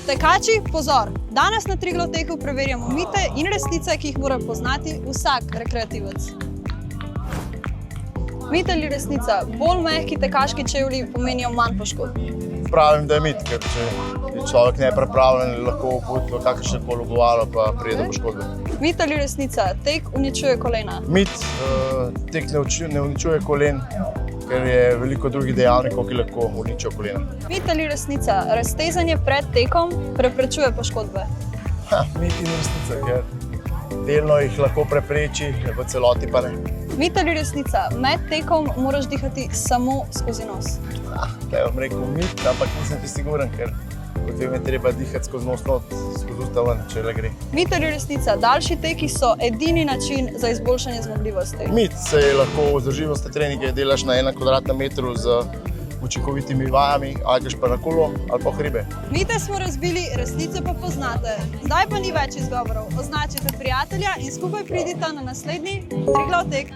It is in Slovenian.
Tekači, pozor! Danes na Triglav teku preverjamo mite in resnice, ki jih mora poznati vsak rekreativec. Mit ali resnica? Bolj mehki tekaški čevlji pomenijo manj poškodb. Pravim, da je mit, ker če je človek nepripravljen, lahko obut v kakršnekoli obuvalo pa pride do poškodbe. Mit ali resnica? Tek uničuje kolena. Mit, tek ne uničuje kolen, ker je veliko drugih dejavnikov, ki lahko uničijo kolena. Mit ali resnica? Raztezanje pred tekom preprečuje poškodbe. Mit in resnica, ker delno jih lahko prepreči, v celoti pa ne. Mit ali resnica? Med tekom moraš dihati samo skozi nos. Tukaj bom rekel mit, ampak nisem ti siguren, ker kot vem je treba dihati skozi nos not, skozi usta ven, če le gre. Mit ali resnica? Daljši teki so edini način za izboljšanje zmogljivosti. Mit, saj lahko vzdržljivostne treninge delaš na 1 kvadratnem metru z učinkovitimi vajami, ali greš pa na kolo ali pa hribe. Mite smo razbili, resnice pa poznate. Zdaj pa ni več izgovorov. Označite prijatelja in skupaj pridite na naslednji Triglav tek.